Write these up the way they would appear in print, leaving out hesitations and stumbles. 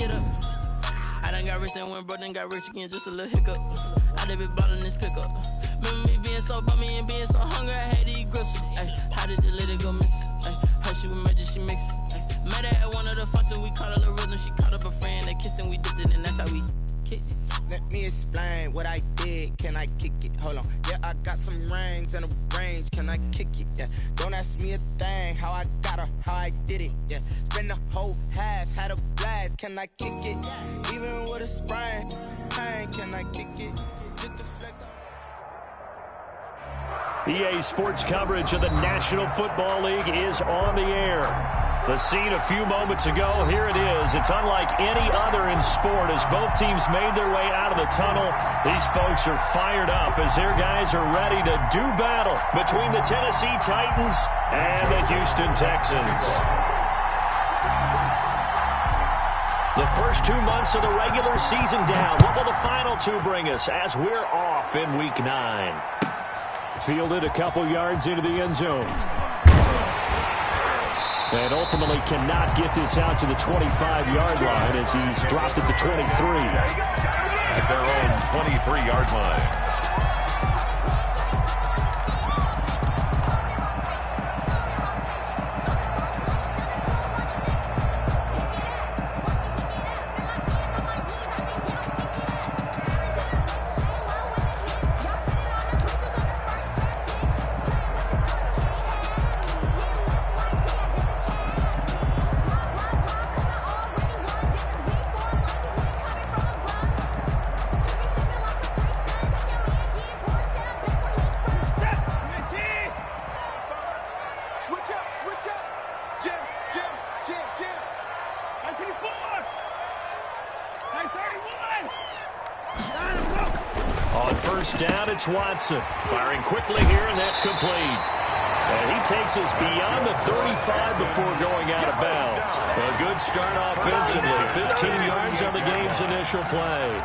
get up. I done got rich and went broke, then got rich again, just a little hiccup. I done been ballin' this pickup. Remember me being so bummy and being so hungry, I had to eat gristle. Ay, how did the lady go miss? Ay, her she was magic, she mixed. Met her at one of the functions, we caught a little rhythm. She caught up a friend, they kissed and we dipped it, and that's how we kicked it. Let me explain what I did. Can I kick it? Hold on. Yeah, I got some rings and a range. Can I kick it? Yeah. Don't ask me a thing. How I got her, how I did it. Yeah. Spend the whole half, had a blast. Can I kick it? Even with a sprain. Pain, can I kick it? Just to flex up. EA Sports coverage of the National Football League is on the air. The scene a few moments ago, here it is. It's unlike any other in sport as both teams made their way out of the tunnel. These folks are fired up as their guys are ready to do battle between the Tennessee Titans and the Houston Texans. The first 2 months of the regular season down. What will the final two bring us as we're off in Week 9? Fielded a couple yards into the end zone. And ultimately cannot get this out to the 25-yard line as he's dropped at the 23. At their own 23-yard line. Watson firing quickly here, and that's complete. And he takes us beyond the 35 before going out of bounds. A good start offensively. 15 yards on the game's initial play.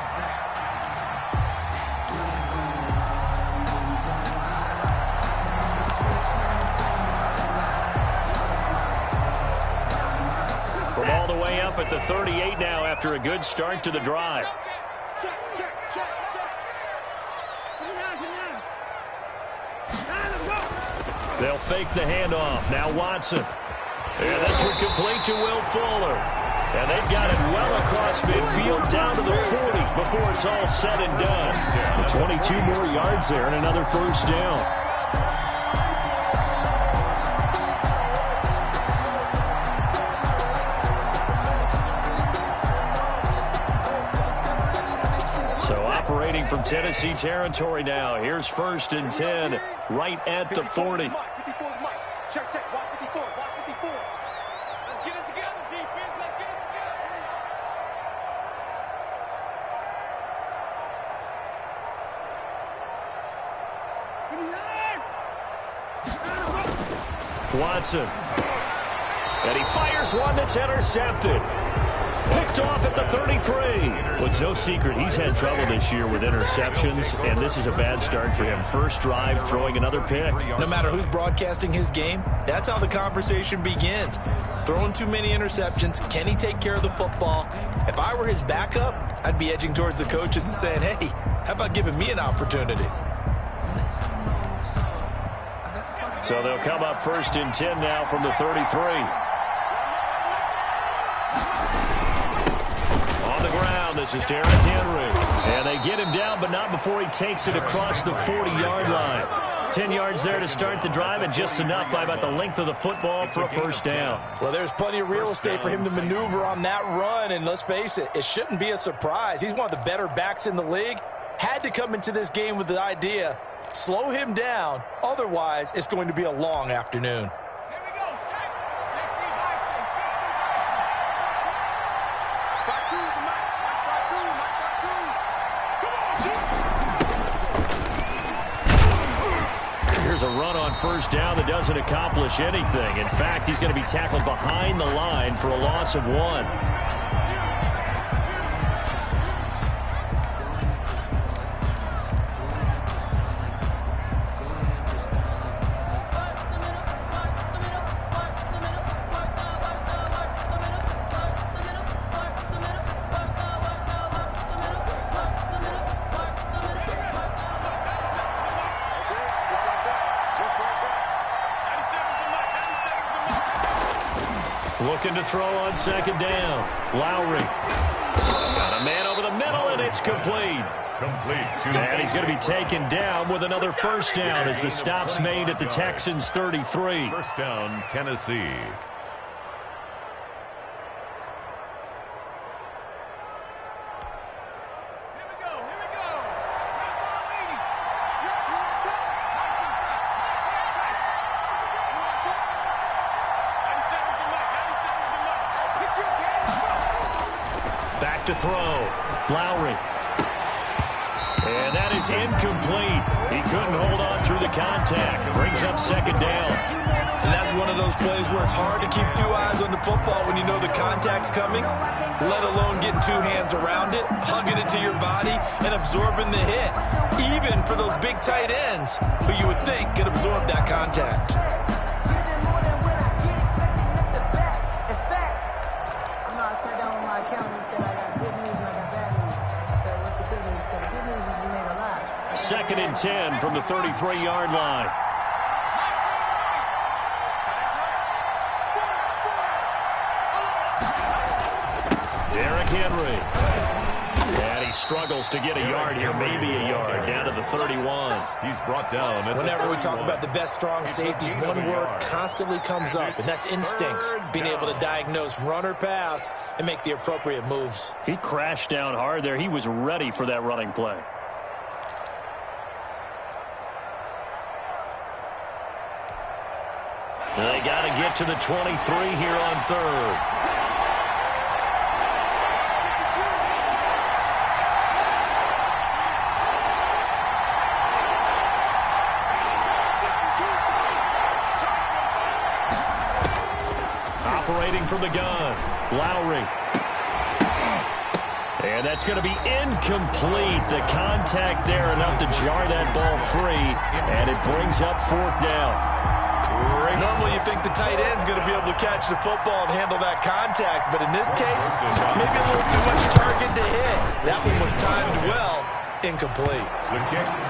From all the way up at the 38 now after a good start to the drive. They'll fake the handoff. Now Watson. And this one complete to Will Fuller. And they've got it well across midfield down to the 40 before it's all said and done. The 22 more yards there and another first down. So operating from Tennessee territory now. Here's 1st and 10 right at the 40. Check, watch 54, watch 54. Let's get it together, defense. Let's get it together. Watson. And he fires one that's intercepted. Picked off at the 33. Well, it's no secret he's had trouble this year with interceptions, and this is a bad start for him. First drive, throwing another pick. No matter who's broadcasting his game, that's how the conversation begins. Throwing too many interceptions, can he take care of the football? If I were his backup, I'd be edging towards the coaches and saying, hey, how about giving me an opportunity? So they'll come up 1st and 10 now from the 33. This is Derrick Henry. And they get him down, but not before he takes it across the 40-yard line. 10 yards there to start the drive, and just enough by about the length of the football for a first down. Well, there's plenty of real estate for him to maneuver on that run, and let's face it, it shouldn't be a surprise. He's one of the better backs in the league. Had to come into this game with the idea, slow him down, otherwise it's going to be a long afternoon. A run on first down that doesn't accomplish anything. In fact, he's going to be tackled behind the line for a loss of 1. Looking to throw on second down. Lowry. Got a man over the middle, and it's complete. And he's going to be taken down with another first down as the stop's made at the Texans' 33. First down, Tennessee. Back to throw. Lowry. And that is incomplete. He couldn't hold on through the contact. Brings up second down. And that's one of those plays where it's hard to keep two eyes on the football when you know the contact's coming, let alone getting two hands around it, hugging it to your body, and absorbing the hit. Even for those big tight ends who you would think could absorb that contact. Second and 10 from the 33-yard line. Derrick Henry. And he struggles to get a yard here, maybe a yard, down to the 31. He's brought down. Whenever we talk about the best strong safeties, one word constantly comes up, and that's instincts. Being able to diagnose run or pass and make the appropriate moves. He crashed down hard there. He was ready for that running play. They got to get to the 23 here on third. Operating from the gun, Lowry. And that's going to be incomplete. The contact there enough to jar that ball free, and it brings up fourth down. Normally you think the tight end's going to be able to catch the football and handle that contact, but in this case, maybe a little too much target to hit. That one was timed well, incomplete.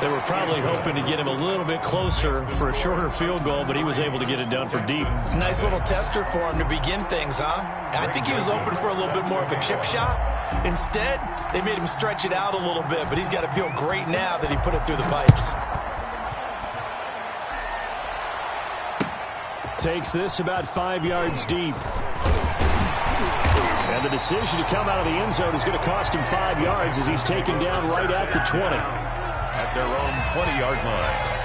They were probably hoping to get him a little bit closer for a shorter field goal, but he was able to get it done from deep. Nice little tester for him to begin things, huh? I think he was open for a little bit more of a chip shot. Instead, they made him stretch it out a little bit, but he's got to feel great now that he put it through the pipes. Takes this about 5 yards deep. And the decision to come out of the end zone is going to cost him 5 yards as he's taken down right at the 20. At their own 20-yard line.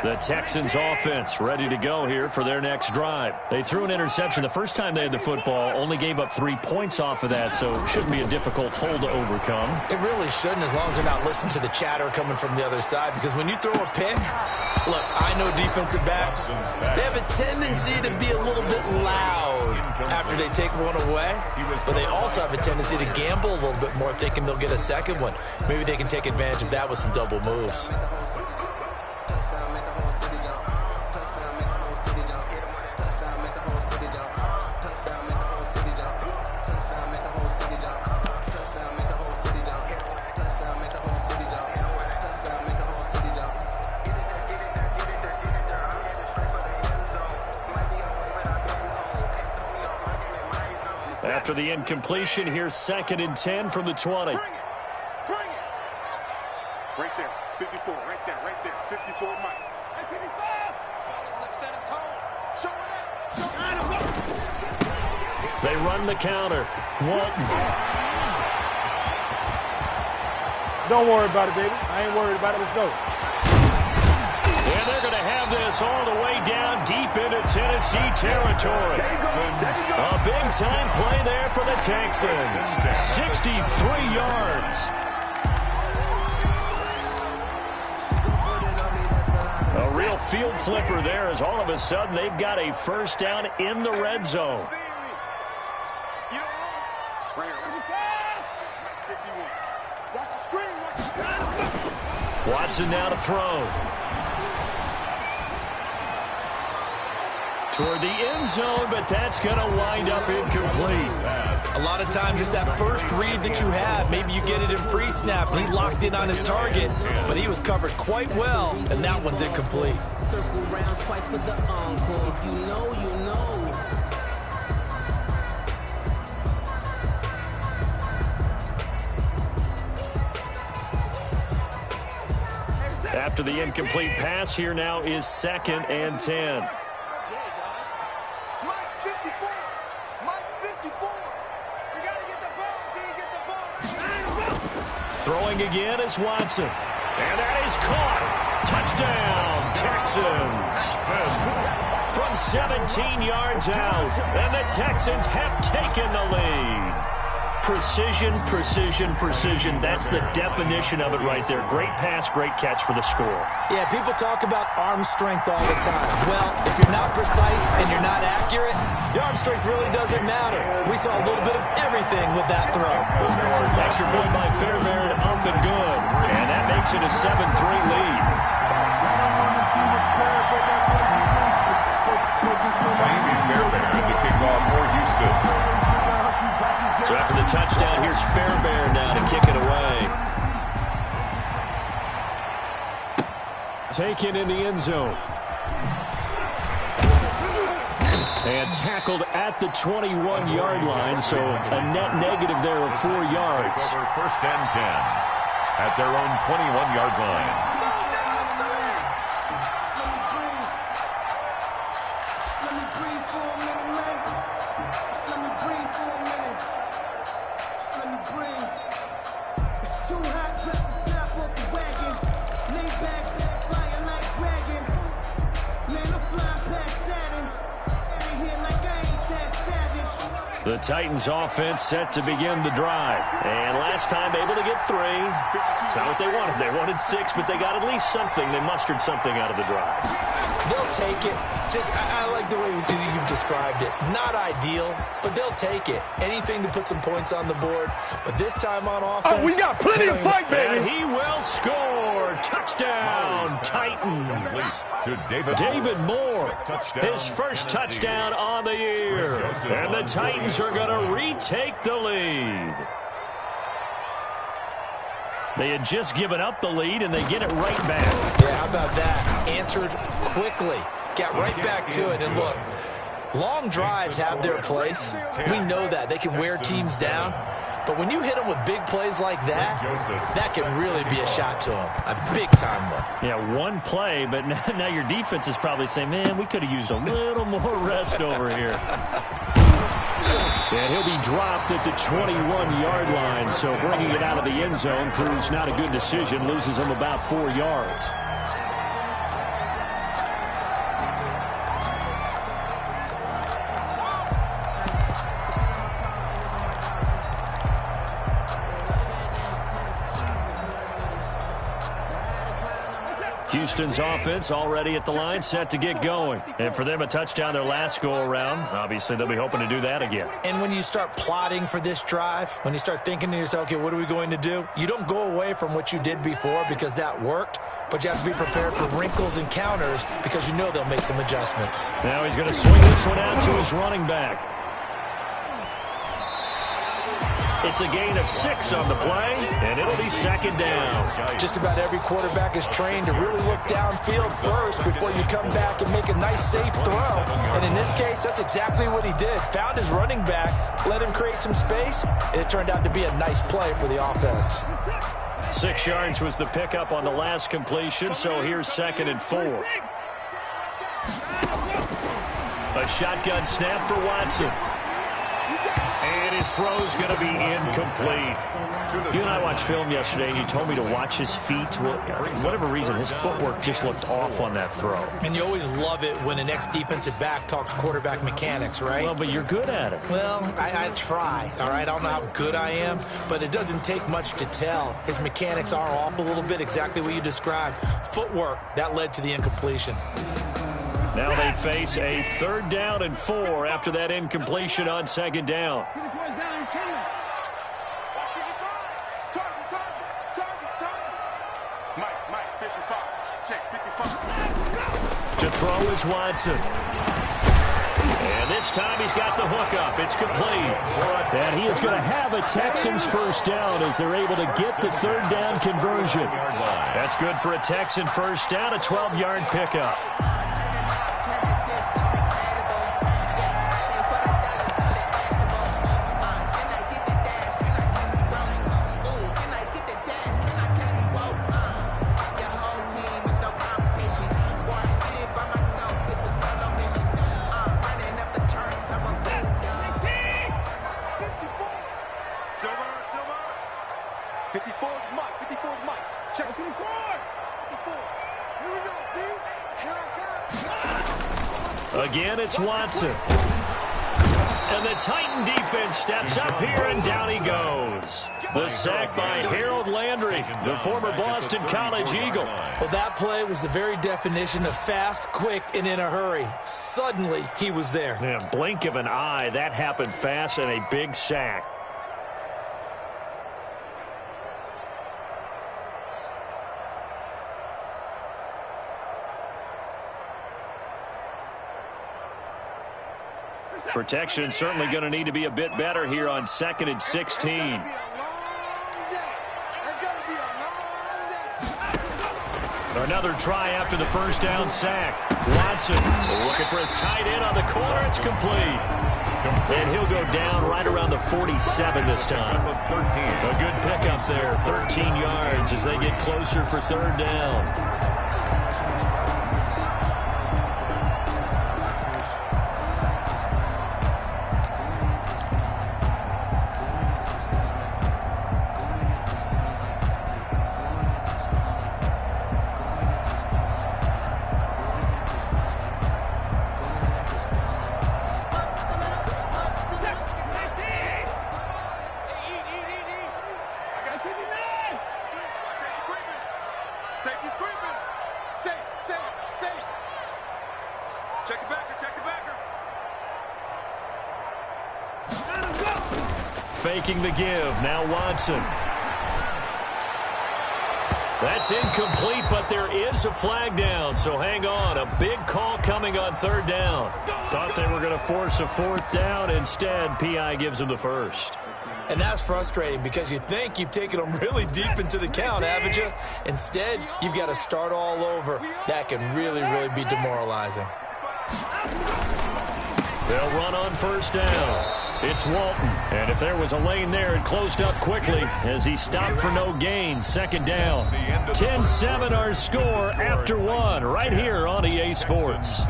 The Texans offense ready to go here for their next drive. They threw an interception the first time they had the football, only gave up 3 points off of that, so it shouldn't be a difficult hole to overcome. It really shouldn't, as long as they're not listening to the chatter coming from the other side, because when you throw a pick, look, I know defensive backs, they have a tendency to be a little bit loud after they take one away, but they also have a tendency to gamble a little bit more, thinking they'll get a second one. Maybe they can take advantage of that with some double moves. After the incompletion, here's second and 10 from the 20. Bring it. Right there, 54, right there, 54, Mike. 55. Let's set a tone. Show it. They run the counter. Walton. Don't worry about it, baby. I ain't worried about it. Let's go. And they're going to have this all the way down deep into Tennessee territory. A big-time play there for the Texans. 63 yards. A real field flipper there as all of a sudden they've got a first down in the red zone. Watson now to throw. toward the end zone, but that's going to wind up incomplete. A lot of times it's that first read that you have. Maybe you get it in pre-snap, and he locked in on his target, but he was covered quite well, and that one's incomplete. Circle round twice for the encore. If you know, you know. After the incomplete pass, here now is 2nd and 10. Mike 54. Mike 54. You got to get the ball. Get the ball. Throwing again is Watson. And that is caught. Touchdown, Texans. From 17 yards out. And the Texans have taken the lead. Precision, precision, precision. That's the definition of it right there. Great pass, great catch for the score. Yeah, people talk about arm strength all the time. Well, if you're not precise and you're not accurate, your arm strength really doesn't matter. We saw a little bit of everything with that throw. Extra point by Fairbairn, up and good. And that makes it a 7-3 lead. Miami's Fairbairn to kick off for Houston. So after the touchdown, here's Fairbairn now to kick it away. Taken in the end zone. And tackled at the 21-yard line, so a net negative there of 4 yards. First and 10 at their own 21-yard line. The Titans offense set to begin the drive. And last time able to get 3. It's not what they wanted. They wanted 6, but they got at least something. They mustered something out of the drive. They'll take it. I like the way you've described it. Not ideal, but they'll take it. Anything to put some points on the board. But this time on offense... Oh, we got plenty of fight, baby! And he will score. Touchdown, Titans. To David Moore. His first touchdown on the year. And the Titans are going to retake the lead. They had just given up the lead, and they get it right back. Yeah, how about that? Answered quickly. Got right back to it. And look, long drives have their place. We know that. They can wear teams down. But when you hit them with big plays like that, that can really be a shot to them. A big-time one. Yeah, one play, but now your defense is probably saying, man, we could have used a little more rest over here. And he'll be dropped at the 21-yard line, so bringing it out of the end zone proves not a good decision, loses him about 4 yards. Houston's offense already at the line, set to get going. And for them, a touchdown their last go-around. Obviously, they'll be hoping to do that again. And when you start plotting for this drive, when you start thinking to yourself, okay, what are we going to do? You don't go away from what you did before because that worked, but you have to be prepared for wrinkles and counters because you know they'll make some adjustments. Now he's going to swing this one out to his running back. It's a gain of 6 on the play, and it'll be 2nd down. Just about every quarterback is trained to really look downfield first before you come back and make a nice, safe throw. And in this case, that's exactly what he did. Found his running back, let him create some space, and it turned out to be a nice play for the offense. 6 yards was the pickup on the last completion, so here's 2nd and 4. A shotgun snap for Watson. And his throw's going to be incomplete. You and I watched film yesterday, and you told me to watch his feet. Well, for whatever reason, his footwork just looked off on that throw. And you always love it when an ex-defensive back talks quarterback mechanics, right? Well, but you're good at it. Well, I try, all right? I don't know how good I am, but it doesn't take much to tell. His mechanics are off a little bit, exactly what you described. Footwork, that led to the incompletion. Now they face a 3rd down and 4 after that incompletion on 2nd down. Mike, 55. Check, 55. To throw is Watson. And this time he's got the hook up. It's complete. And he is going to have a Texans first down as they're able to get the third down conversion. That's good for a Texan first down, a 12-yard pickup. Again, it's Watson. And the Titan defense steps up here, and down he goes. The sack by Harold Landry, the former Boston College Eagle. Well, that play was the very definition of fast, quick, and in a hurry. Suddenly, he was there. Yeah, blink of an eye, that happened fast, and a big sack. Protection certainly going to need to be a bit better here on 2nd and 16. Another try after the first down sack. Watson looking for his tight end on the corner. It's complete. And he'll go down right around the 47 this time. A good pickup there. 13 yards as they get closer for third down. Faking the give. Now Watson. That's incomplete, but there is a flag down, so hang on. A big call coming on third down. Thought they were going to force a fourth down. Instead, P.I. gives them the first. And that's frustrating because you think you've taken them really deep into the count, haven't you? Instead, you've got to start all over. That can really, really be demoralizing. They'll run on first down. It's Walton, and if there was a lane there, it closed up quickly as he stopped for no gain. Second down. 10-7 our score after one right here on EA Sports.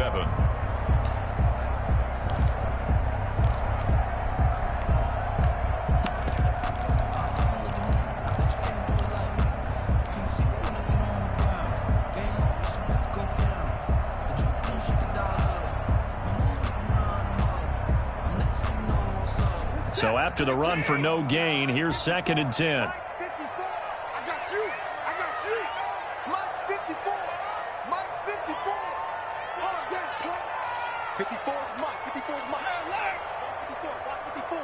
So after the run for no gain, here's 2nd and 10. I got you. I got you. Mike's 54. Mike's 54. Oh, yeah, pump. 54 is Mike. 54 is Mike. 54. Watch 54.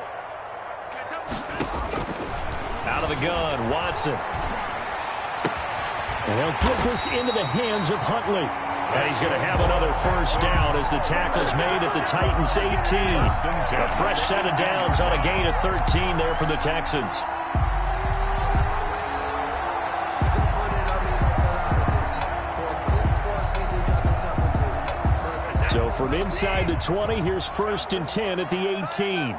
Out of the gun, Watson. And they'll put this into the hands of Huntley. And he's going to have another first down as the tackle's made at the Titans' 18. A fresh set of downs on a gain of 13 there for the Texans. So from inside the 20, here's 1st and 10 at the 18.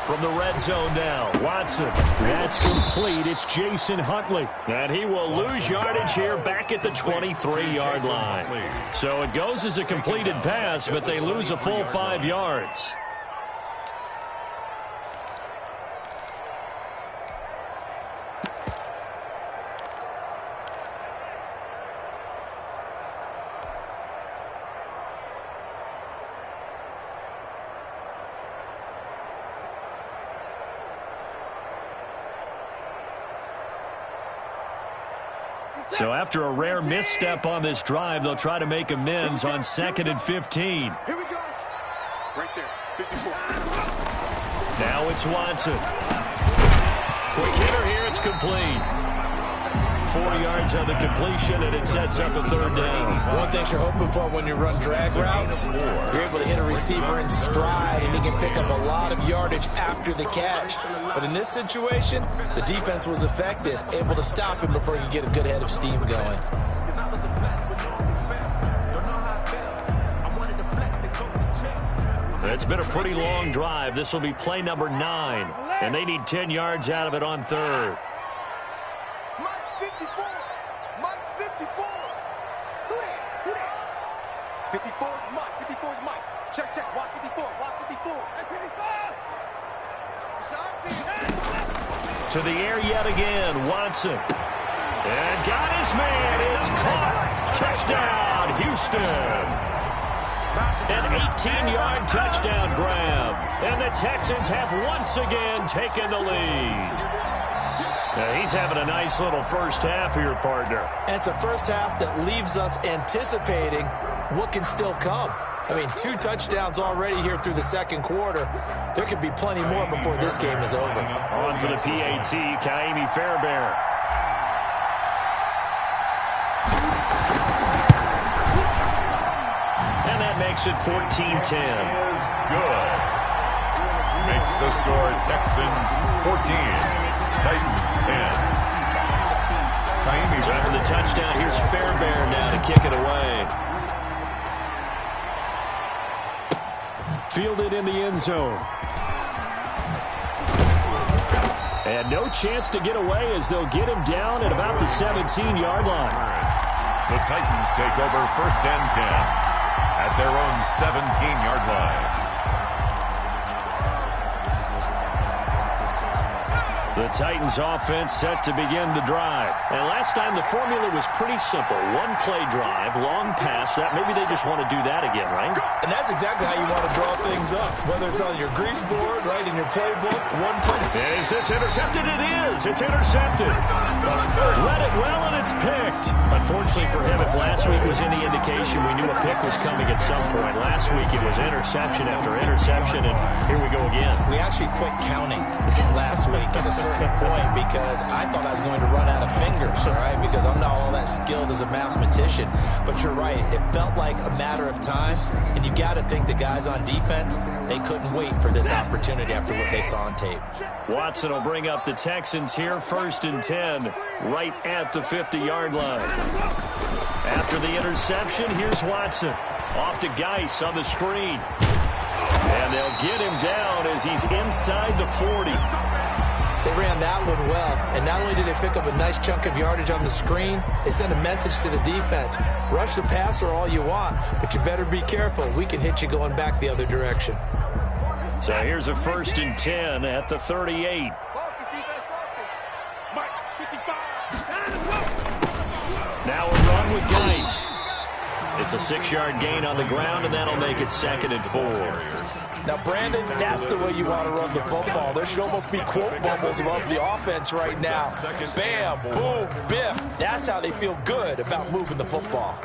From the red zone now, Watson. That's complete. It's Jason Huntley. And he will lose yardage here back at the 23-yard line. So it goes as a completed pass, but they lose a full 5 yards. So after a rare misstep on this drive, they'll try to make amends on 2nd and 15. Here we go. Right there. 54. Now it's Watson. Quick hitter here. It's complete. 4 yards on the completion, and it sets up a third down. One thing you're hoping for when you run drag routes, you're able to hit a receiver in stride, and he can pick up a lot of yardage after the catch. But in this situation, the defense was effective, able to stop him before he could get a good head of steam going. It's been a pretty long drive. This will be play number 9, and they need 10 yards out of it on third. Mike 54. Mike 54. Who that? Who that? 54 is Mike. 54 is Mike. Check, check. Watch 54. Watch 54. Hey, 55. To the air yet again, Watson. And got his man. It's caught. Touchdown, Houston. An 18-yard touchdown grab. And the Texans have once again taken the lead. Now, he's having a nice little first half here, partner. And it's a first half that leaves us anticipating what can still come. I mean, 2 touchdowns already here through the second quarter. There could be plenty more before this game is over. On for the PAT, Kaimi Fairbairn. And that makes it 14-10. Good. Makes the score Texans 14, Titans 10. So after the touchdown, here's Fairbairn now to kick it away. Fielded in the end zone. And no chance to get away as they'll get him down at about the 17-yard line. The Titans take over 1st and 10 at their own 17-yard line. The Titans offense set to begin the drive. And last time the formula was pretty simple. 1-play drive, long pass. That maybe they just want to do that again, right? And that's exactly how you want to draw things up. Whether it's on your grease board, right, in your playbook, 1 play. Is this intercepted? It is. It's intercepted. Read it well, and it's picked. Unfortunately for him, if last week was any indication, we knew a pick was coming at some point. Last week it was interception after interception, and here we go again. We actually quit counting last week at a certain point because I thought I was going to run out of fingers, all right, because I'm not all that skilled as a mathematician. But you're right. It felt like a matter of time, and you got to think the guys on defense, they couldn't wait for this opportunity after what they saw on tape. Watson will bring up the Texans here, 1st and 10, right at the 50-yard line. After the interception, here's Watson. Off to Geis on the screen. And they'll get him down as he's inside the 40. They ran that one well, and not only did they pick up a nice chunk of yardage on the screen, they sent a message to the defense. Rush the passer all you want, but you better be careful. We can hit you going back the other direction. So here's a 1st and 10 at the 38. Now a run with Geis. It's a 6-yard gain on the ground, and that'll make it 2nd and 4. Now, Brandon, that's the way you want to run the football. There should almost be quote bubbles above the offense right now. Bam, boom, biff. That's how they feel good about moving the football.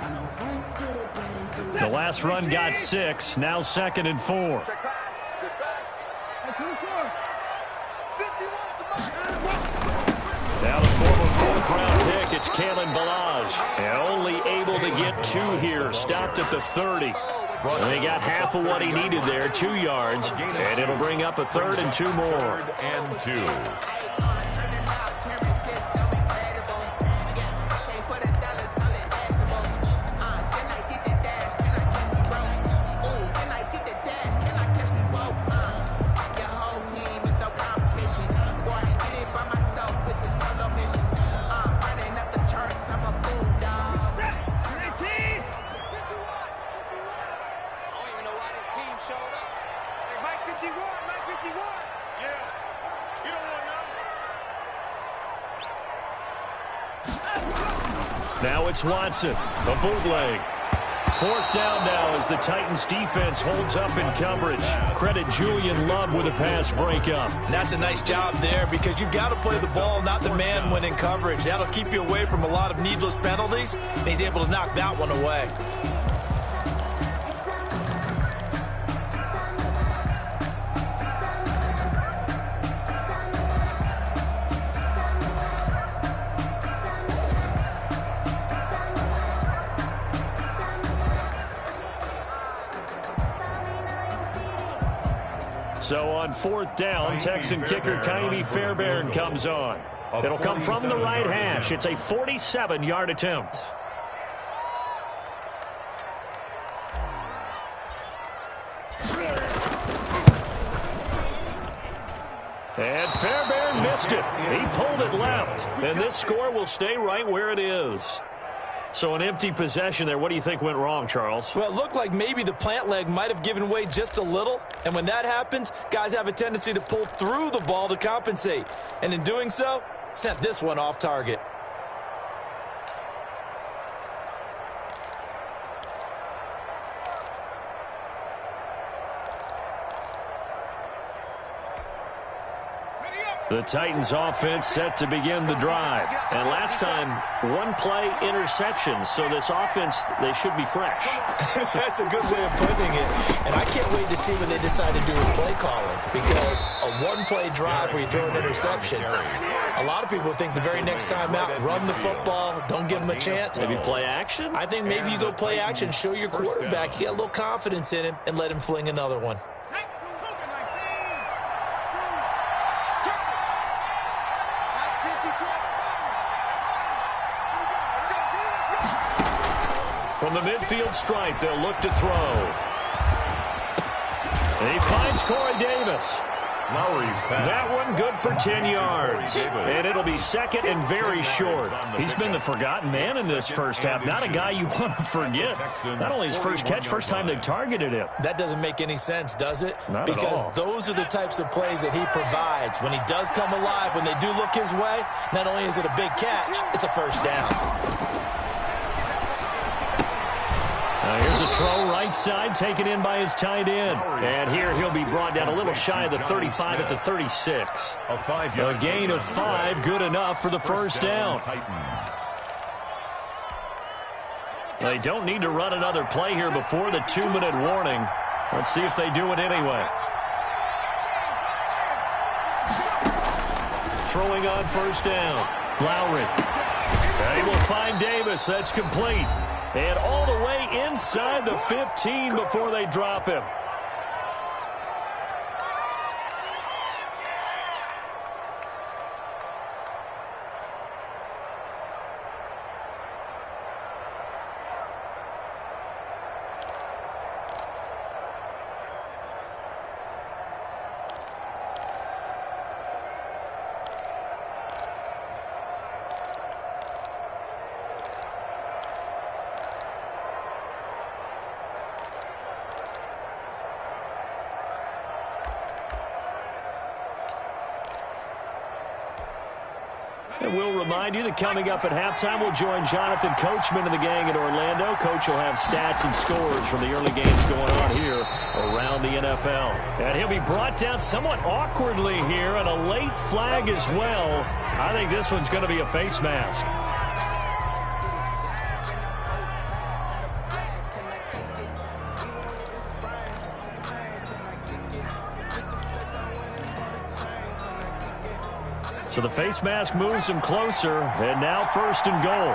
The last run got 6. Now 2nd and 4. Now the former 4th-round pick, it's Kalen Ballage. And only able to get 2 here. Stopped at the 30. And he got half of what he needed there, 2 yards. And it'll bring up a 3rd and 2 more. 3rd and 2. Now it's Watson, a bootleg. 4th down now as the Titans defense holds up in coverage. Credit Julian Love with a pass breakup. And that's a nice job there because you've got to play the ball, not the man when in coverage. That'll keep you away from a lot of needless penalties, and he's able to knock that one away. So on 4th down, Texan kicker Kaimi Fairbairn comes on. It'll come from the right hash. It's a 47-yard attempt. And Fairbairn missed it. He pulled it left. And this score will stay right where it is. So an empty possession there. What do you think went wrong, Charles? Well, it looked like maybe the plant leg might have given way just a little. And when that happens, guys have a tendency to pull through the ball to compensate. And in doing so, sent this one off target. The Titans offense set to begin the drive. And last time, one-play interception. So this offense, they should be fresh. That's a good way of putting it. And I can't wait to see what they decide to do with play calling. Because a one-play drive where you throw an interception, a lot of people think the very next time out, run the football, don't give them a chance. Maybe play action? I think maybe you go play action, show your quarterback, you get a little confidence in him, and let him fling another one. From the midfield stripe, they'll look to throw. And he finds Corey Davis. That one good for 10 yards. And it'll be second and very short. He's been the forgotten man in this first half. Not a guy you want to forget. Not only his first catch, first time they've targeted him. That doesn't make any sense, does it? Not at all. Because those are the types of plays that he provides. When he does come alive, when they do look his way, not only is it a big catch, it's a first down. Here's a throw right side, taken in by his tight end. And here he'll be brought down a little shy of the 35 at the 36. A gain of 5, good enough for the first down. They don't need to run another play here before the 2-minute warning. Let's see if they do it anyway. Throwing on first down. Lowry. And he will find Davis. That's complete. And all the way inside the 15 before they drop him. And we'll remind you that coming up at halftime, we'll join Jonathan Coachman and the gang in Orlando. Coach will have stats and scores from the early games going on here around the NFL. And he'll be brought down somewhat awkwardly here, and a late flag as well. I think this one's going to be a face mask. So the face mask moves him closer, and now first and goal.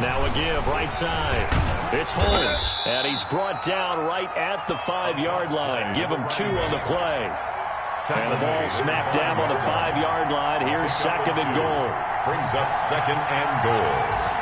Now a give, right side. It's Holmes, and he's brought down right at the 5-yard line. Give him 2 on the play. And the ball smacked down on the 5-yard line. Here's second and goal. Brings up second and goal.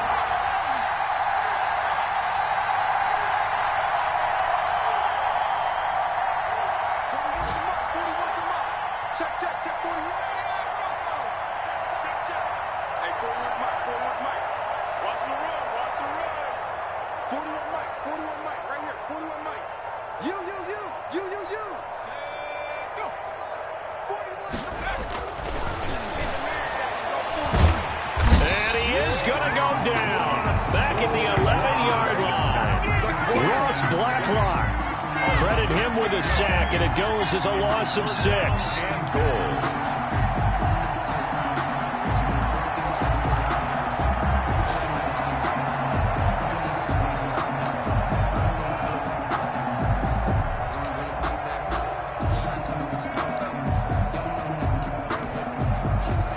Credit him with a sack, and it goes as a loss of 6. Goal.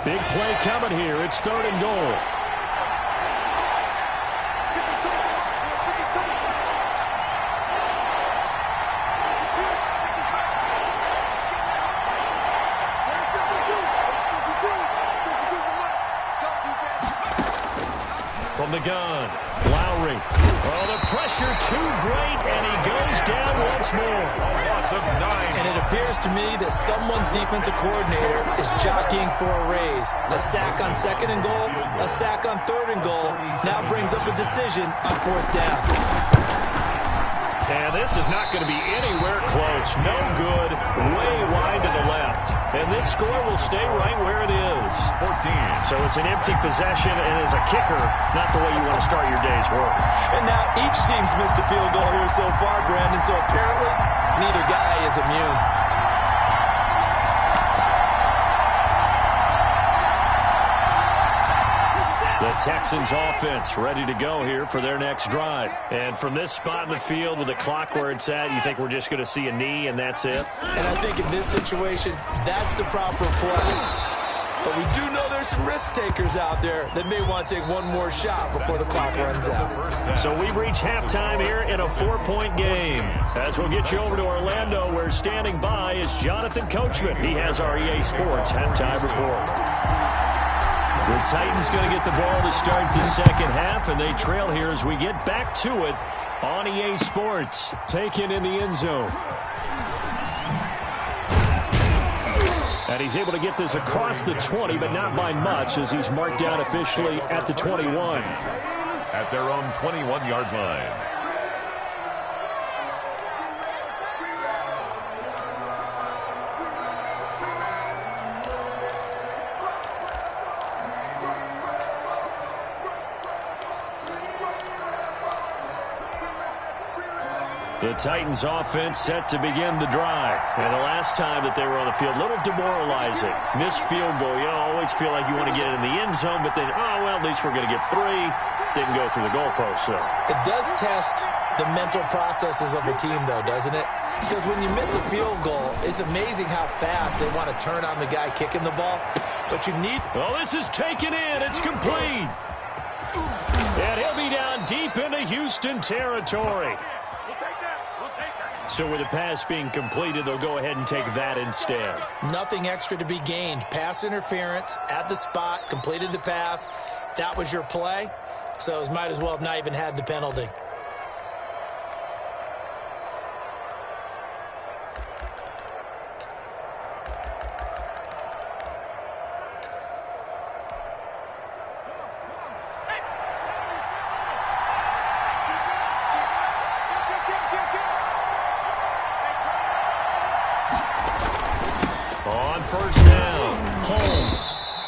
Big play coming here. It's third and goal. from the gun. Lowry. Oh, the pressure too great, and he goes down once more. A loss of 9. And it appears to me that someone's defensive coordinator is jockeying for a raise. A sack on 2nd and goal, a sack on 3rd and goal. Now brings up a decision on 4th down. And this is not going to be anywhere close. No good. Way wide to the left. And this score will stay right where it is. 14. So it's an empty possession, and as a kicker, not the way you want to start your day's work. And now each team's missed a field goal here so far, Brandon, so apparently neither guy is immune. The Texans offense ready to go here for their next drive. And from this spot in the field with the clock where it's at, you think we're just going to see a knee and that's it? And I think in this situation, that's the proper play. But we do know there's some risk takers out there that may want to take one more shot before the clock runs out. So we've reached halftime here in a 4-point game. As we'll get you over to Orlando, where standing by is Jonathan Coachman. He has our EA Sports halftime report. The Titans going to get the ball to start the second half, and they trail here as we get back to it on EA Sports. Taken in the end zone. And he's able to get this across the 20, but not by much, as he's marked down officially at the 21. At their own 21-yard line. The Titans offense set to begin the drive. And the last time that they were on the field, a little demoralizing. Missed field goal. You always feel like you want to get it in the end zone, but then, oh, well, at least we're going to get 3. Didn't go through the goalpost, though. It does test the mental processes of the team, though, doesn't it? Because when you miss a field goal, it's amazing how fast they want to turn on the guy kicking the ball. But you need... Well, this is taken in. It's complete. And he'll be down deep into Houston territory. So with the pass being completed, they'll go ahead and take that instead. Nothing extra to be gained. Pass interference at the spot, completed the pass. That was your play. So it might as well have not even had the penalty.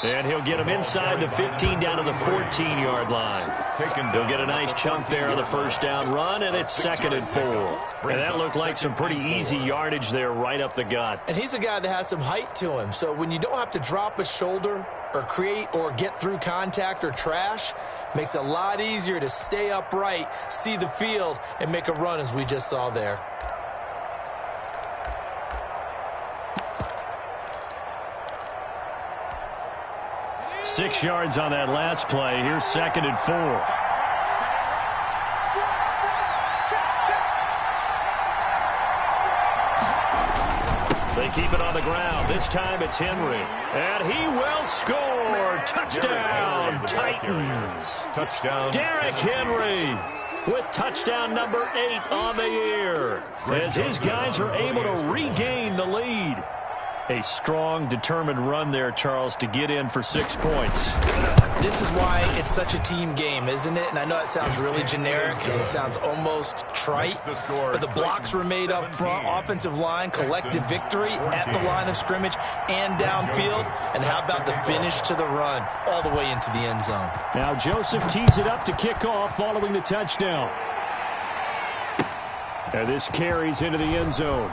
And he'll get him inside the 15 down to the 14-yard line. He'll get a nice chunk there on the first down run, and it's 2nd and 4. And that looked like some pretty easy yardage there right up the gut. And he's a guy that has some height to him. So when you don't have to drop a shoulder or create or get through contact or trash, makes it a lot easier to stay upright, see the field, and make a run as we just saw there. Six yards on that last play. Here's 2nd and 4. They keep it on the ground. This time it's Henry. And he will score. Touchdown, Titans. Touchdown. Derrick Henry with touchdown number 8 on the year, as his guys are able to regain the lead. A strong, determined run there, Charles, to get in for 6 points. This is why it's such a team game, isn't it? And I know it sounds really generic and it sounds almost trite, but the blocks were made up front, offensive line, collective victory at the line of scrimmage and downfield. And how about the finish to the run all the way into the end zone? Now Joseph tees it up to kick off following the touchdown. And this carries into the end zone.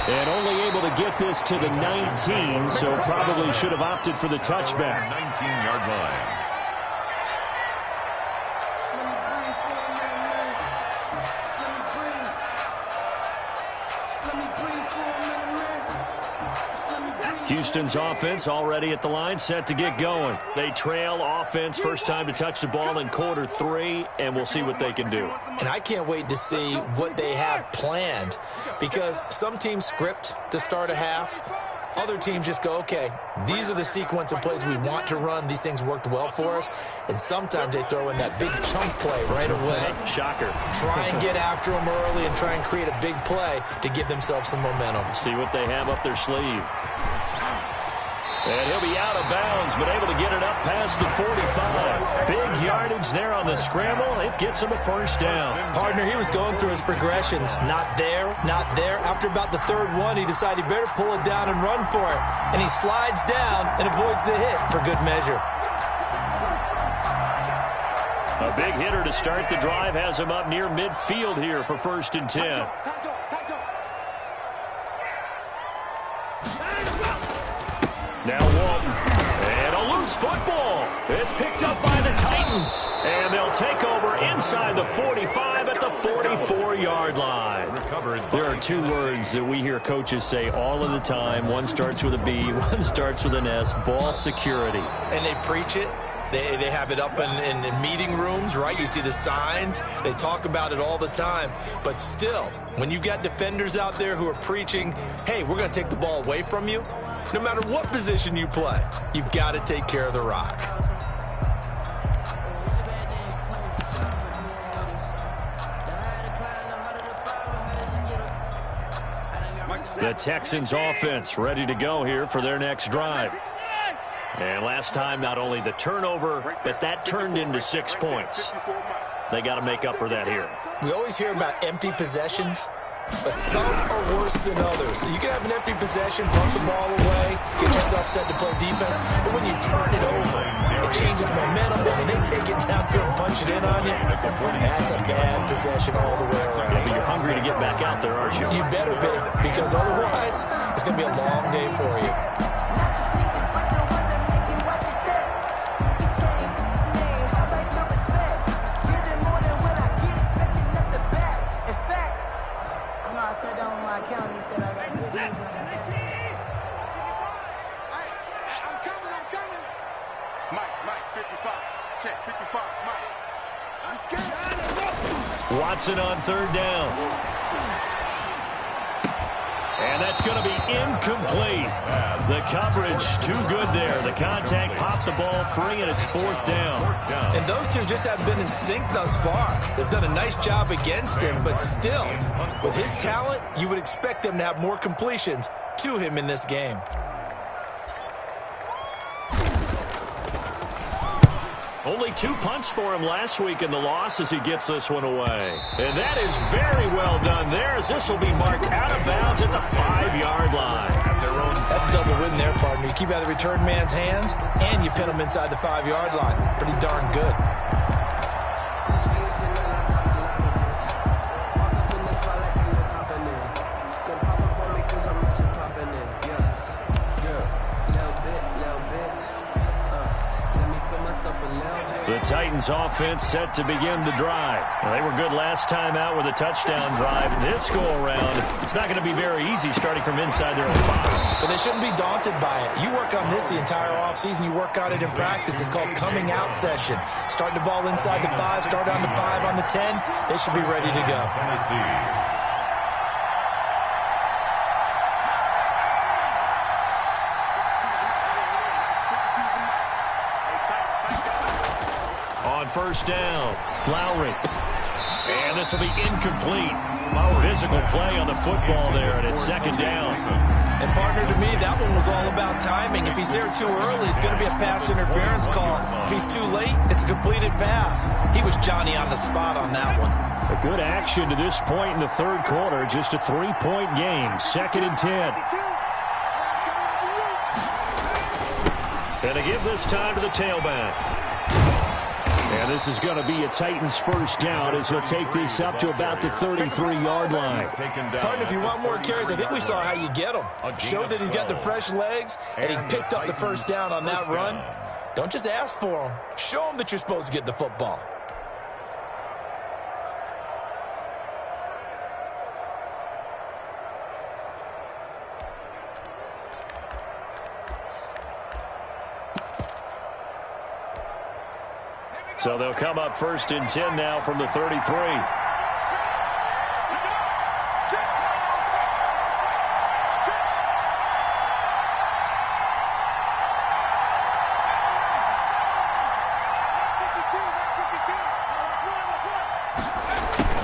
And only able to get this to the 19, so probably should have opted for the touchback. 19-yard line. Houston's offense already at the line, set to get going. They trail offense, first time to touch the ball in quarter 3, and we'll see what they can do. And I can't wait to see what they have planned, because some teams script to start a half. Other teams just go, okay, these are the sequence of plays we want to run. These things worked well for us. And sometimes they throw in that big chunk play right away. Shocker. Try and get after them early and try and create a big play to give themselves some momentum. See what they have up their sleeve. And he'll be out of bounds, but able to get it up past the 45. Big yardage there on the scramble. It gets him a first down. Partner, he was going through his progressions. Not there, not there. After about the third one, he decided he better pull it down and run for it. And he slides down and avoids the hit for good measure. A big hitter to start the drive has him up near midfield here for 1st and 10. Now Walton, and a loose football. It's picked up by the Titans, and they'll take over inside the 45 at the 44-yard line. There are 2 words that we hear coaches say all of the time. One starts with a B, one starts with an S, ball security. And they preach it. They have it up in meeting rooms, right? You see the signs. They talk about it all the time. But still, when you've got defenders out there who are preaching, hey, we're going to take the ball away from you, no matter what position you play, you've got to take care of the rock. The Texans offense ready to go here for their next drive. And last time, not only the turnover, but that turned into 6 points. They got to make up for that here. We always hear about empty possessions, but some are worse than others. So you can have an empty possession, punt the ball away, get yourself set to play defense, but when you turn it over, it changes momentum, and when they take it downfield and punch it in on you, that's a bad possession all the way around. You're hungry to get back out there, aren't you? You better be, because otherwise, it's going to be a long day for you. Watson on 3rd down. And that's going to be incomplete. The coverage too good there. The contact popped the ball free, and it's 4th down. And those two just haven't been in sync thus far. They've done a nice job against him, but still, with his talent, you would expect them to have more completions to him in this game. Only 2 punts for him last week in the loss as he gets this one away. And that is very well done there, as this will be marked out of bounds at the 5-yard line. That's a double win there, partner. You keep out of the return man's hands, and you pin him inside the 5-yard line. Pretty darn good. The Titans offense set to begin the drive. Well, they were good last time out with a touchdown drive. This go-around, it's not going to be very easy starting from inside their own 5. But they shouldn't be daunted by it. You work on this the entire offseason. You work on it in practice. It's called coming out session. Start the ball inside the 5, start on the 5 on the 10. They should be ready to go. Tennessee. On 1st down, Lowry. And this will be incomplete. Physical play on the football there, and it's 2nd down. And partner, to me, that one was all about timing. If he's there too early, it's going to be a pass interference call. If he's too late, it's a completed pass. He was Johnny on the spot on that one. A good action to this point in the 3rd quarter. Just a 3-point game. 2nd and 10. And to give this time to the tailback. And this is going to be a Titans 1st down as he'll take this up to about the 33-yard line. Partner, if you want more carries, I think we saw how you get them. Showed that he's got the fresh legs, and he picked up the 1st down on that run. Don't just ask for them. Show them that you're supposed to get the football. So they'll come up 1st and 10 now from the 33.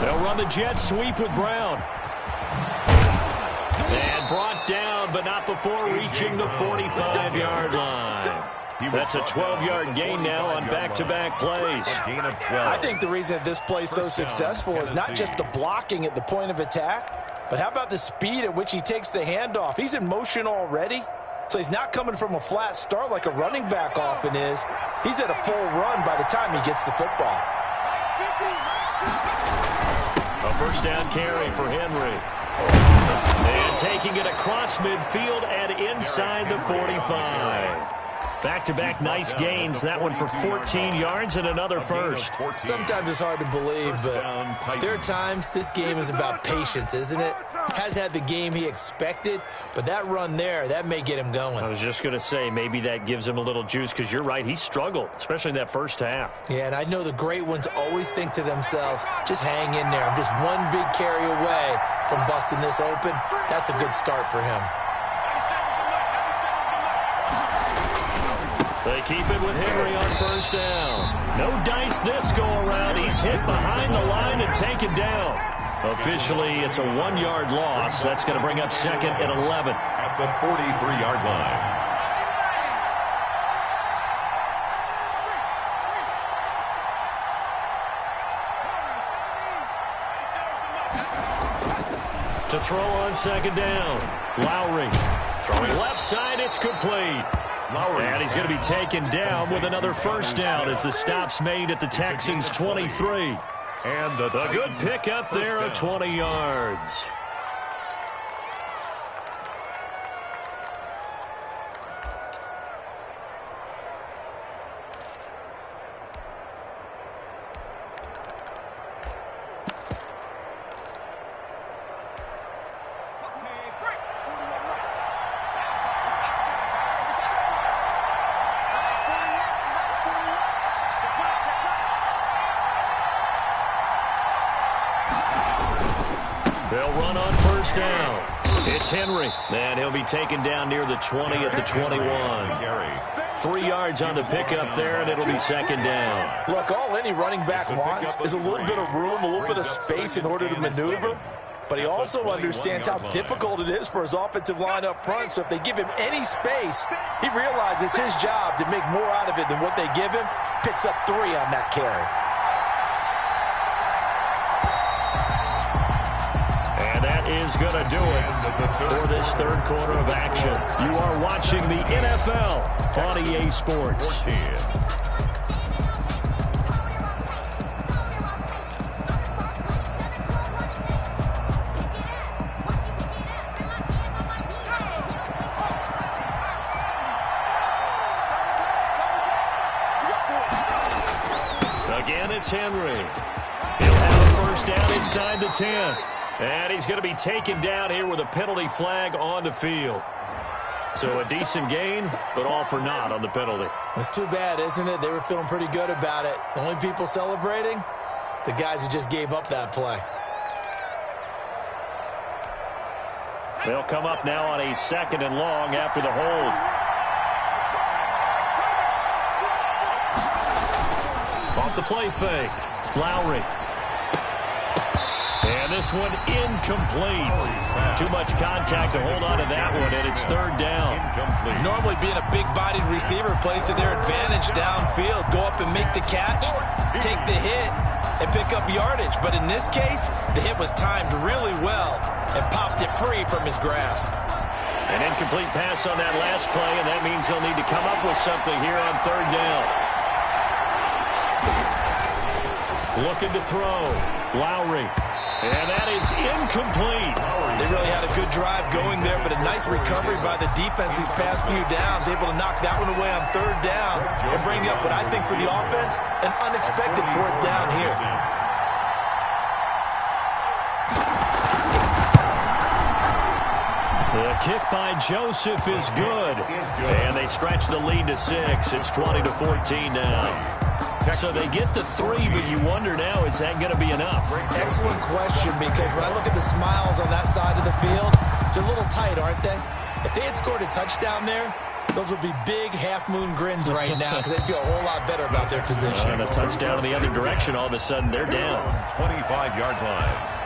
They'll run the jet sweep with Brown. And brought down, but not before reaching the 45-yard line. That's a 12-yard gain now on back-to-back plays. I think the reason that this play is so successful is not just the blocking at the point of attack, but how about the speed at which he takes the handoff? He's in motion already, so he's not coming from a flat start like a running back often is. He's at a full run by the time he gets the football. A first down carry for Henry. And taking it across midfield and inside the 45. Back-to-back nice gains. That one for 14 yards and another first. Sometimes it's hard to believe, but there are times this game is about patience, isn't it? Has had the game he expected, but that run there, that may get him going. I was just going to say, maybe that gives him a little juice, because you're right, he struggled, especially in that first half. Yeah, and I know the great ones always think to themselves, just hang in there. I'm just one big carry away from busting this open. That's a good start for him. They keep it with Henry on first down. No dice this go-around. He's hit behind the line and taken down. Officially, it's a 1-yard loss. That's going to bring up second and 11. At the 43-yard line. To throw on second down. Lowry throwing left side. It's complete. And he's going to be taken down with another first down as the stop's made at the Texans' 23. And the good pick up there of 20 yards. They'll run on first down. It's Henry, and he'll be taken down near the 20 at the 21. 3 yards on the pickup there, and it'll be second down. Look, all any running back wants is a little bit of room, a little bit of space in order to maneuver. But he also understands how difficult it is for his offensive line up front. So if they give him any space, he realizes it's his job to make more out of it than what they give him. Picks up 3 on that carry. Is going to do it for this third quarter of action. You are watching the NFL on EA Sports. 14. Again, it's Henry. He'll have a first down inside the 10. And he's going to be taken down here with a penalty flag on the field. So a decent gain, but all for naught on the penalty. It's too bad, isn't it? They were feeling pretty good about it. The only people celebrating, the guys who just gave up that play. They'll come up now on a second and long after the hold. Off the play fake. Lowry. And this one incomplete. Too much contact to hold on to that one, and it's third down. Normally being a big-bodied receiver plays to their advantage downfield. Go up and make the catch, take the hit, and pick up yardage. But in this case, the hit was timed really well and popped it free from his grasp. An incomplete pass on that last play, and that means they'll need to come up with something here on third down. Looking to throw. Lowry. And that is incomplete. They really had a good drive going there, but a nice recovery by the defense these past few downs, able to knock that one away on third down and bring up what I think for the offense, an unexpected fourth down here. The kick by Joseph is good. And they stretch the lead to 6. It's 20-14 now. So they get to 3, but you wonder now, is that going to be enough? Excellent question, because when I look at the smiles on that side of the field, they're a little tight, aren't they? If they had scored a touchdown there, Those will be big half-moon grins right now because they feel a whole lot better about their position. And a touchdown in the other direction, all of a sudden they're down. 25-yard line.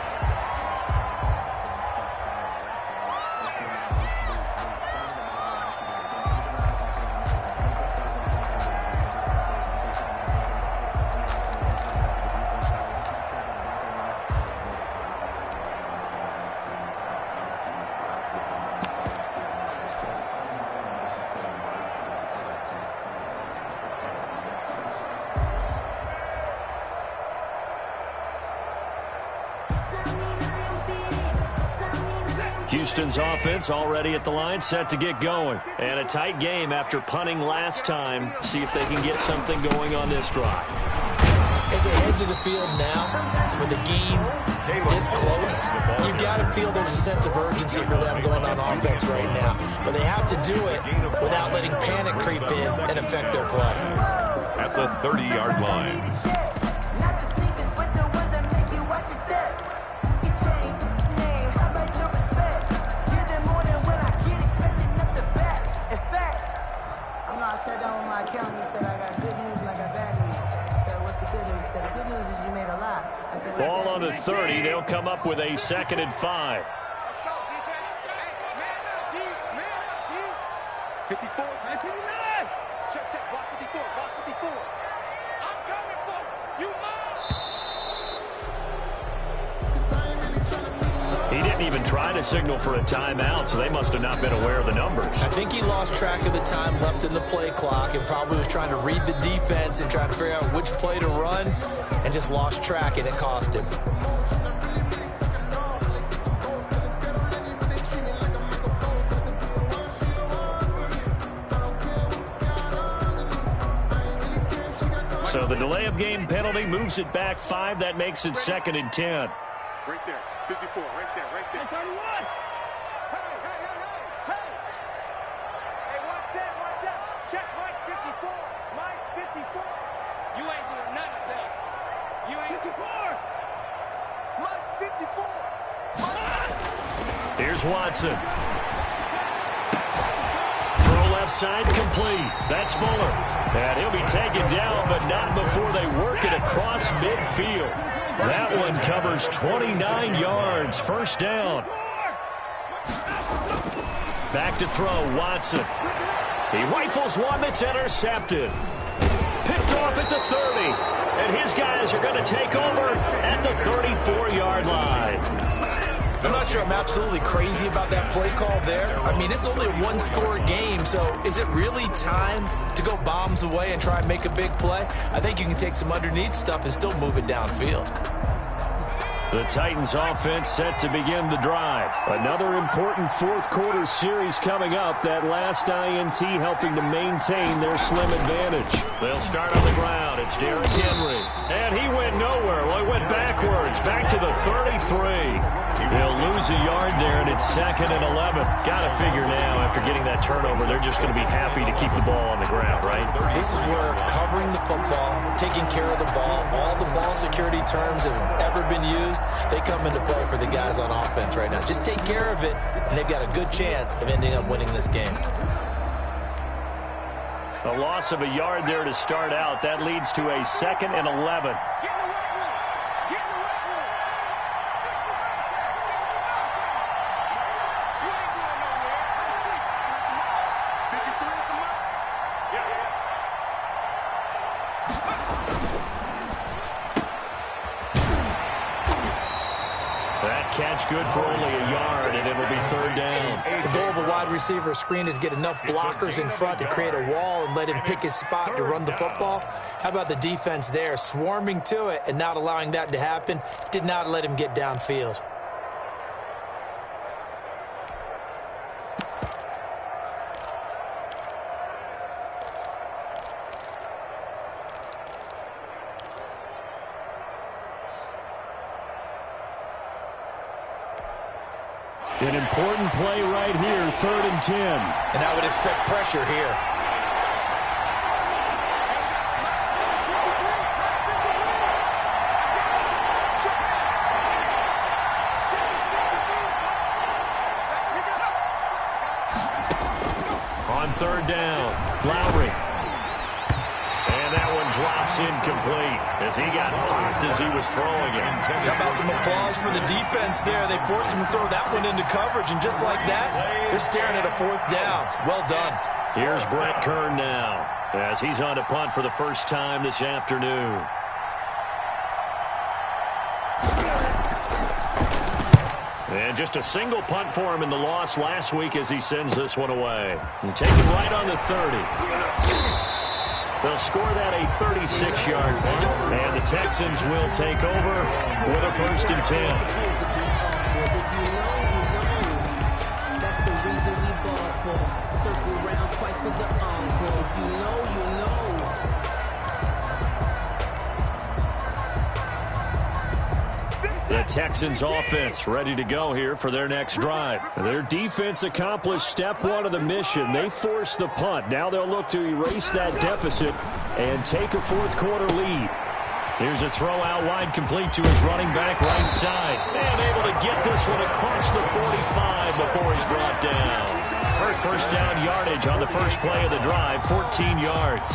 Houston's offense already at the line, set to get going. And a tight game after punting last time. See if they can get something going on this drive. As they head to the field now, with the game this close, you've got to feel there's a sense of urgency for them going on offense right now. But they have to do it without letting panic creep in and affect their play. At the 30-yard line. Ball on the 30. They'll come up with a 2nd and 5. Let's go, defense. Hey, man up, D. Man up, D. 54, man, 59. Check, block 54, block 54. I'm coming for you, Mom. He didn't even try to signal for a timeout, so they must have not been aware of the numbers. I think he lost track of the time left in the play clock and probably was trying to read the defense and trying to figure out which play to run and just lost track, and it cost him. So the delay of game penalty moves it back 5. That makes it 2nd and 10. Right there, 54, right there, right there. 31. Hey, one set. Check, Mike 54. Mike 54. You ain't doing nothing, Bill. You ain't 54. Mike's 54. Here's Watson. Throw left side, complete. That's Fuller. And he'll be taken down, but not before they work it across midfield. That one covers 29 yards. First down. Back to throw, Watson. He rifles one that's intercepted. Picked off at the 30. And his guys are going to take over at the 34-yard line. I'm not sure I'm absolutely crazy about that play call there. I mean, it's only a one-score game, so is it really time to go bombs away and try and make a big play? I think you can take some underneath stuff and still move it downfield. The Titans offense set to begin the drive. Another important fourth-quarter series coming up. That last INT helping to maintain their slim advantage. They'll start on the ground. It's Derrick Henry. And he went nowhere. Well, he went backwards. Back to the 33. They'll lose a yard there, and it's 2nd and 11. Got to figure now, after getting that turnover, they're just going to be happy to keep the ball on the ground, right? This is where covering the football, taking care of the ball, all the ball security terms that have ever been used, they come into play for the guys on offense right now. Just take care of it, and they've got a good chance of ending up winning this game. A loss of a yard there to start out. That leads to a 2nd and 11. Catch good for only a yard, and it'll be 3rd down. The goal of a wide receiver screen is get enough blockers in front to create a wall and let him pick his spot to run the football. How about the defense there, swarming to it and not allowing that to happen? Did not let him get downfield. An important play right here, 3rd and 10. And I would expect pressure here. On 3rd down. pass incomplete as he got popped as he was throwing it. How about some applause for the defense there? They forced him to throw that one into coverage, and just like that, they're staring at a 4th down. Well done. Here's Brett Kern now as he's on to punt for the first time this afternoon. And just a single punt for him in the loss last week as he sends this one away. And take it right on the 30. They'll score that a 36-yard punt, and the Texans will take over with a 1st and 10. That's the reason we ball for. Circle around twice for the encore. If you know, you know. The Texans offense ready to go here for their next drive. Their defense accomplished step 1 of the mission. They forced the punt. Now they'll look to erase that deficit and take a 4th quarter lead. Here's a throw out wide, complete to his running back right side. And able to get this one across the 45 before he's brought down. First down yardage on the first play of the drive, 14 yards.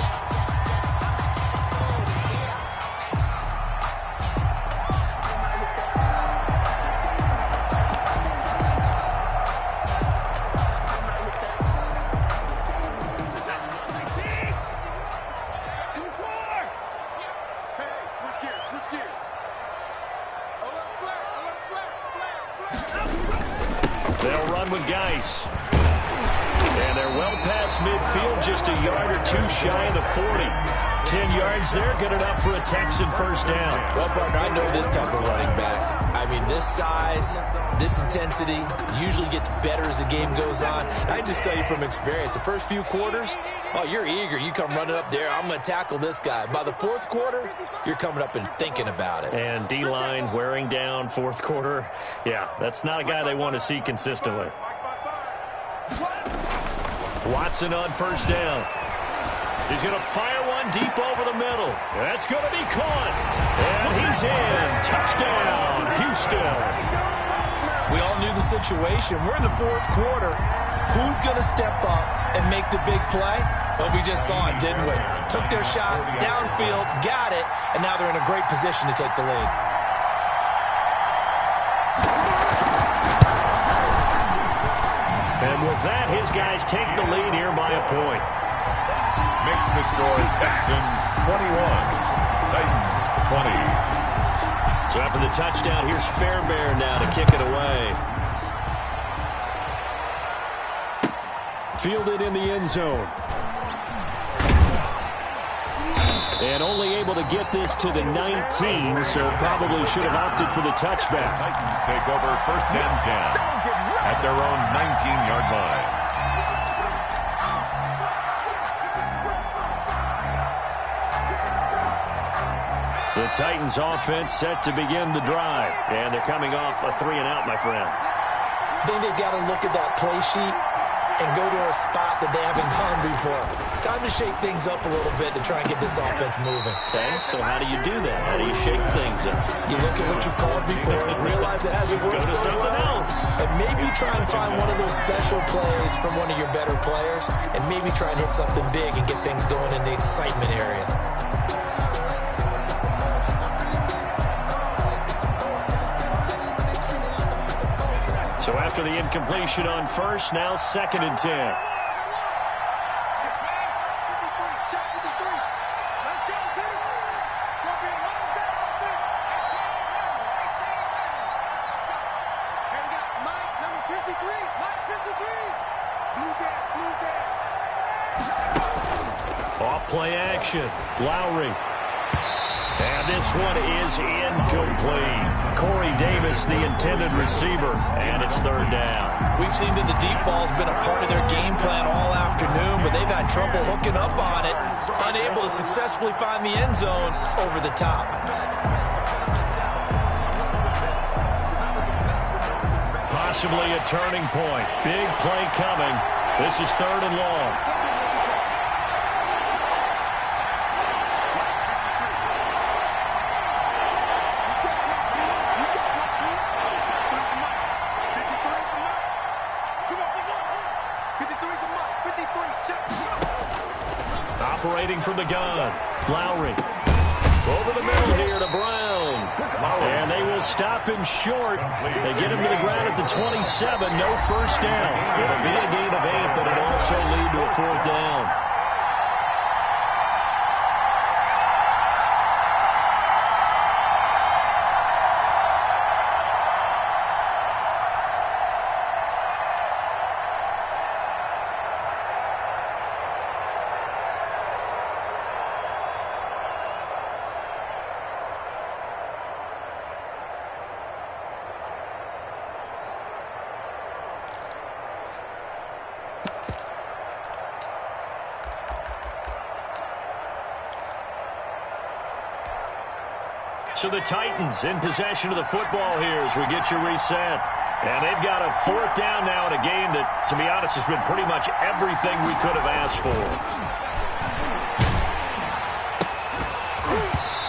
They'll run with Geis. And they're well past midfield, just a yard or 2 shy of the 40. 10 yards there, good enough for a Texan first down. Well, partner, I know this type of running back. I mean, this size, this intensity usually gets better as the game goes on. And I just tell you from experience, the first few quarters, oh, you're eager. You come running up there, I'm going to tackle this guy. By the 4th quarter, you're coming up and thinking about it. And D-line wearing down 4th quarter. Yeah, that's not a guy they want to see consistently. Watson on first down. He's going to fire one deep over the middle. That's going to be caught. And he's in. Touchdown, Houston. We all knew the situation. We're in the 4th quarter. Who's going to step up and make the big play? Well, we just saw it, didn't we? Took their shot, downfield, got it, and now they're in a great position to take the lead. And with that, his guys take the lead here by a point. Makes the score Texans 21, Titans 20. So after the touchdown, here's Fairbairn now to kick it away. Fielded in the end zone. And only able to get this to the 19, so probably should have opted for the touchback. Titans take over 1st and 10 at their own 19-yard line. The Titans offense set to begin the drive. And they're coming off a 3-and-out, my friend. I think they've got to look at that play sheet and go to a spot that they haven't gone before. Time to shake things up a little bit to try and get this offense moving. Okay, so how do you do that? How do you shake things up? You look at what you've called before, realize it hasn't worked so well, and maybe try and find one of those special plays from one of your better players, and maybe try and hit something big and get things going in the excitement area. So after the incompletion on first, now 2nd and 10. Off play action. Lowry. And this one is incomplete. Corey Davis, the intended receiver, and it's 3rd down. We've seen that the deep ball's been a part of their game plan all afternoon, but they've had trouble hooking up on it, unable to successfully find the end zone over the top. Possibly a turning point. Big play coming. This is 3rd and long. Operating from the gun. Lowry. stop him short. They get him to the ground at the 27. No first down. It'll be a gain of 8, but it'll also lead to a 4th down. So the Titans in possession of the football here as we get you reset. And they've got a 4th down now in a game that, to be honest, has been pretty much everything we could have asked for.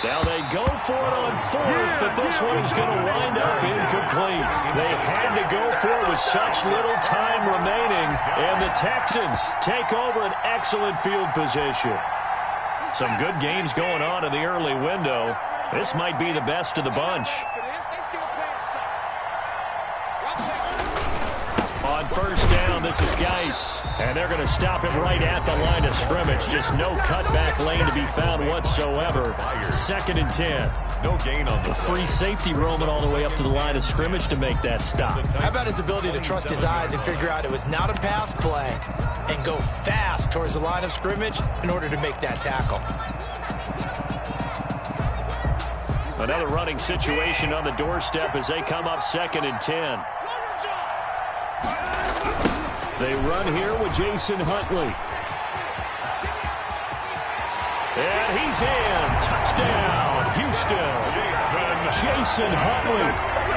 Now they go for it on 4th, but this one is going to wind up incomplete. They had to go for it with such little time remaining, and the Texans take over an excellent field position. Some good games going on in the early window. This might be the best of the bunch. On first down, this is Geis. And they're going to stop him right at the line of scrimmage. Just no cutback lane to be found whatsoever. 2nd and 10. No gain on the free safety roaming all the way up to the line of scrimmage to make that stop. How about his ability to trust his eyes and figure out it was not a pass play and go fast towards the line of scrimmage in order to make that tackle. Another running situation on the doorstep as they come up 2nd and 10. They run here with Jason Huntley. And he's in. Touchdown, Houston. Jason Huntley.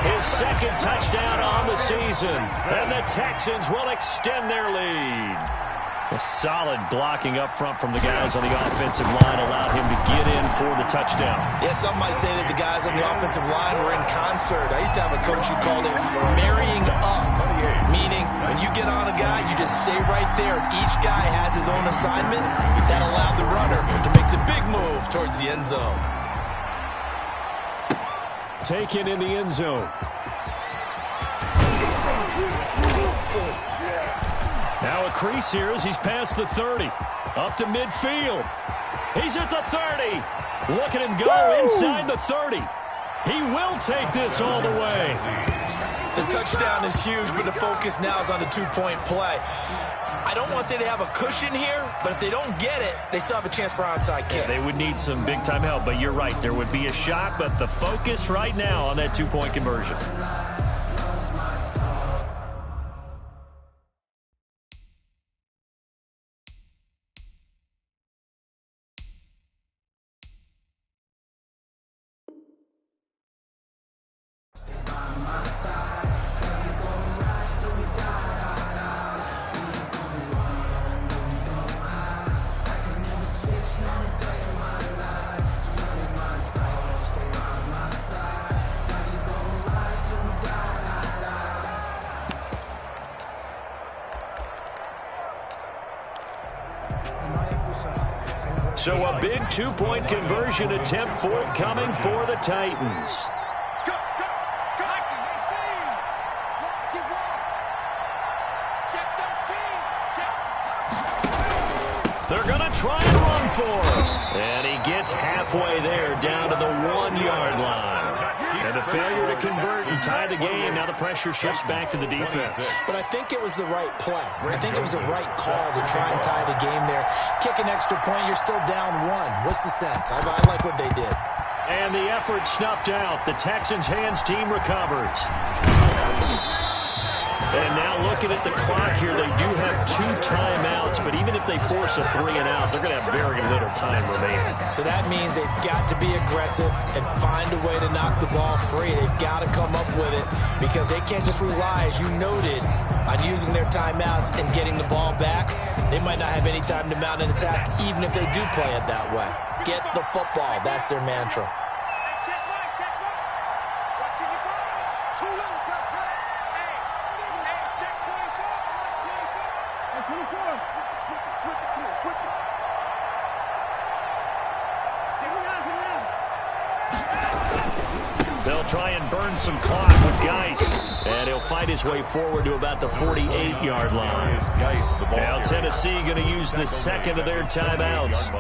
His 2nd touchdown on the season. And the Texans will extend their lead. A solid blocking up front from the guys on the offensive line allowed him to get in for the touchdown. Yeah, some might say that the guys on the offensive line were in concert. I used to have a coach who called it marrying up, meaning when you get on a guy, you just stay right there. Each guy has his own assignment that allowed the runner to make the big move towards the end zone. Taken in the end zone. Now a crease here as he's past the 30. Up to midfield. He's at the 30. Look at him go inside the 30. He will take this all the way. The touchdown is huge, but the focus now is on the 2-point play. I don't want to say they have a cushion here, but if they don't get it, they still have a chance for onside kick. Yeah, they would need some big-time help, but you're right. There would be a shot, but the focus right now on that 2-point conversion. So a big 2-point conversion attempt forthcoming for the Titans. They're going to try and run for him. And he gets halfway there down to the 1-yard line. And the failure to convert and tie the game. Now the pressure shifts back to the defense. But I think it was the right play. I think it was the right call to try and tie the game there. Kick an extra point, you're still down 1. What's the sense? I like what they did. And the effort snuffed out. The Texans' hands team recovers. And now looking at the clock here, they do have 2 timeouts, but even if they force a 3-and-out, they're going to have very little time remaining. So that means they've got to be aggressive and find a way to knock the ball free. They've got to come up with it because they can't just rely, as you noted, on using their timeouts and getting the ball back. They might not have any time to mount an attack, even if they do play it that way. Get the football. That's their mantra. They'll They'll try and burn some clock with Geis. And he'll fight his way forward to about the 48-yard line. Now Tennessee going to use the second of their timeouts,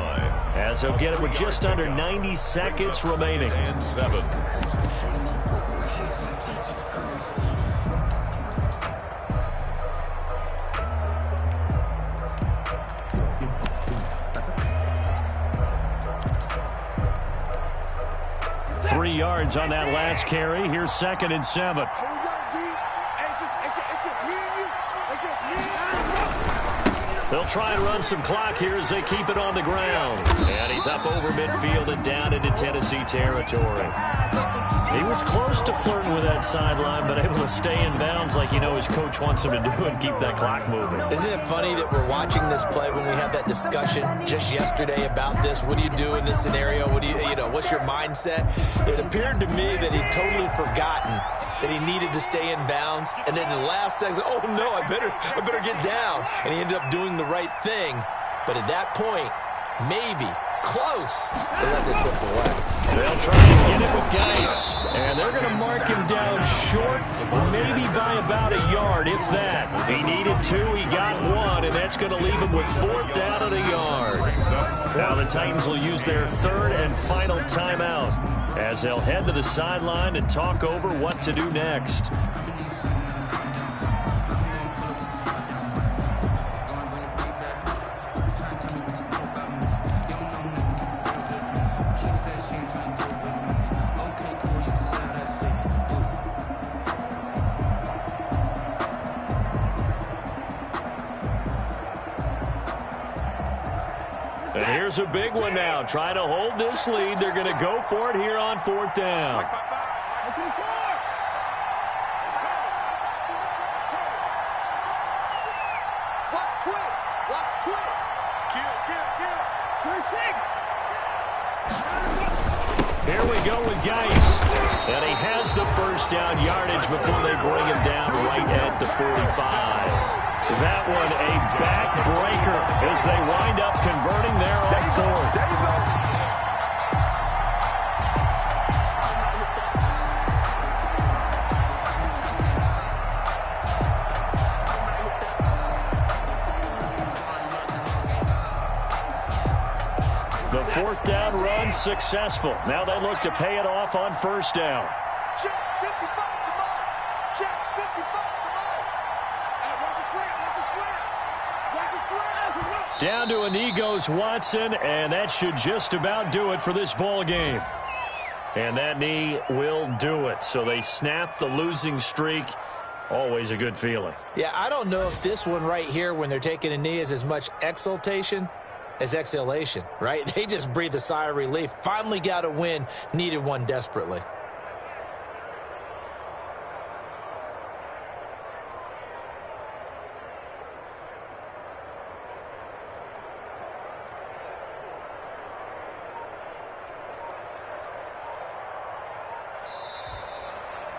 as they'll get it with just under 90 seconds remaining. And 7. 3 yards on that last carry. Here's 2nd and 7. They'll try and run some clock here as they keep it on the ground. And he's up over midfield and down into Tennessee territory. He was close to flirting with that sideline, but able to stay in bounds like his coach wants him to do and keep that clock moving. Isn't it funny that we're watching this play when we had that discussion just yesterday about this? What do you do in this scenario? What do what's your mindset? It appeared to me that he'd totally forgotten that he needed to stay in bounds, and then the last second, oh no, I better get down. And he ended up doing the right thing. But at that point, maybe close to letting it slip away. They'll try and get it with Geis, and they're going to mark him down short, maybe by about a yard, if that. He needed 2, he got 1, and that's going to leave him with 4th down and a yard. Now the Titans will use their 3rd and final timeout, as they'll head to the sideline and talk over what to do next. And here's a big one now. Trying to hold this lead. They're going to go for it here on 4th down. Here we go with Geis. And he has the 1st down yardage before they bring him down right at the 45. That one a backbreaker as they wind up converting there on 4th. The 4th down run successful. Now they look to pay it off on 1st down. Down to a knee goes Watson, and that should just about do it for this ball game. And that knee will do it. So they snap the losing streak. Always a good feeling. Yeah, I don't know if this one right here, when they're taking a knee, is as much exultation as exhalation, right? They just breathe a sigh of relief. Finally got a win, needed one desperately.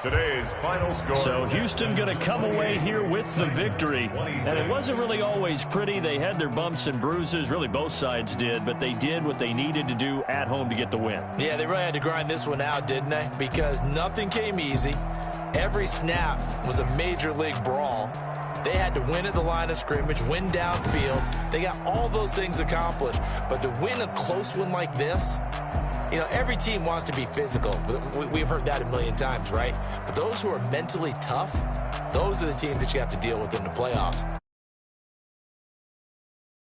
Today's final score. So Houston going to come away here with the victory. And it wasn't really always pretty. They had their bumps and bruises. Really, both sides did. But they did what they needed to do at home to get the win. Yeah, they really had to grind this one out, didn't they? Because nothing came easy. Every snap was a major league brawl. They had to win at the line of scrimmage, win downfield. They got all those things accomplished. But to win a close one like this, every team wants to be physical. We've heard that a million times, right? But those who are mentally tough, those are the teams that you have to deal with in the playoffs.